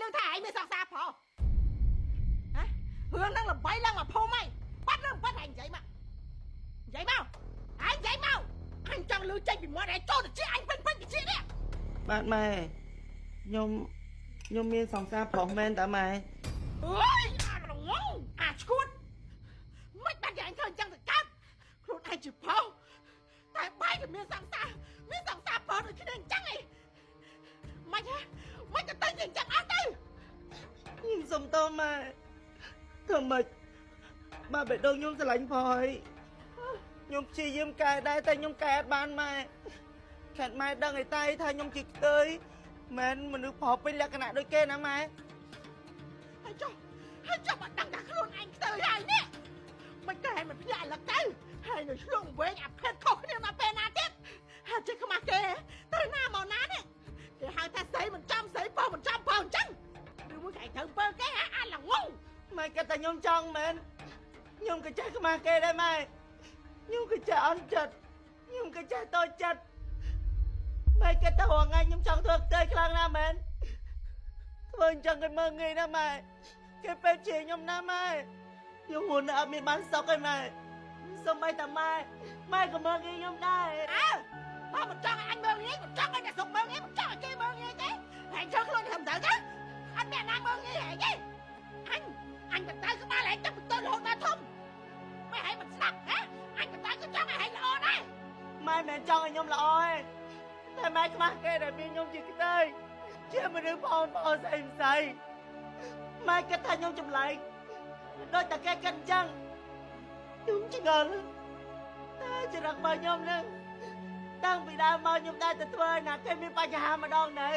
lương thải mới sao xa phò hả hương đang là bay lăng mà phô mày bắt lương bắt hành vậy mau anh cho lương chạy bị mua đấy cho được chứ anh phân cái chuyện đấy បាទម៉ែខ្ញុំមានសង្សារប្រុសមែនតាម៉ែ ôi à ngông à chuột mất bắt anh thôi chẳng được cắt luôn anh chịu phô tại bay thì miếng sẵn xa phô được cái nên chắc này mày cái tay nhìn chắc ác đi ខ្ញុំសុំតម៉ែធ្វើម៉េចបាទបេះដូងខ្ញុំស្រឡាញ់ផហើយខ្ញុំព្យាយាមកែដែរតែខ្ញុំកែអត់បានម៉ែខេតម៉ែដឹងឲ្យតែថាខ្ញុំជាខ្ទើយមែនមនុស្សប្រុសពេញលក្ខណៈដូចគេណាម៉ែ hay cho bạn đằng đặt luôn anh tới hai nè mình kể mình phải là cái hai người luôn với nhà phết khóc nên mà phê na chết hai chết không mà kê tới na màu ná nè để hai ta sấy 100 chăng đừng muốn chạy thử bơ cái hả anh là ngu ម៉ែគិតតែខ្ញុំចង់មែនខ្ញុំក៏ចេះខ្មាស់គេដែរម៉ែខ្ញុំក៏ចេះអន់ចិត្តខ្ញុំក៏ចេះតូចចិត្តម៉ែគិតតែរាល់ថ្ងៃខ្ញុំចង់ធ្វើខ្ទើយខ្លាំងណាស់មែនធ្វើអញ្ចឹងគេមើលងាយណាស់ម៉ែគេពេកជាខ្ញុំណាស់ម៉ែខ្ញុំហ៊ុនអត់មានបានសុខទេម៉ែសូម្បីតែម៉ែក៏មើលងាយខ្ញុំដែរ mà một trăm anh mơ nghe một trăm anh đã sụp mơ nghe một trăm kia mơ nghe chứ anh chơi luôn thầm thở chứ anh mẹ nam mơ nghe hả chứ anh mình tay cứ ba lại chắc mình tên hồn ta không mày hãy mình sắp hả anh mình tay cứ cho mày hãy lo đấy ម៉ែមិនចង់ឲ្យខ្ញុំល្អទេតែម៉ែខ្មាស់គេដែលមានខ្ញុំជាខ្ទើយជាមនុស្សបងស្អីផ្សេងម៉ែគិតថាខ្ញុំចម្លែកដូចតែគេគិតអញ្ចឹងខ្ញុំឆ្ងល់តែចរិតរបស់ខ្ញុំនឹងតាំងពីដើមមកខ្ញុំតែធ្វើឲ្យណាគេមានបញ្ហាម្ដងដែរ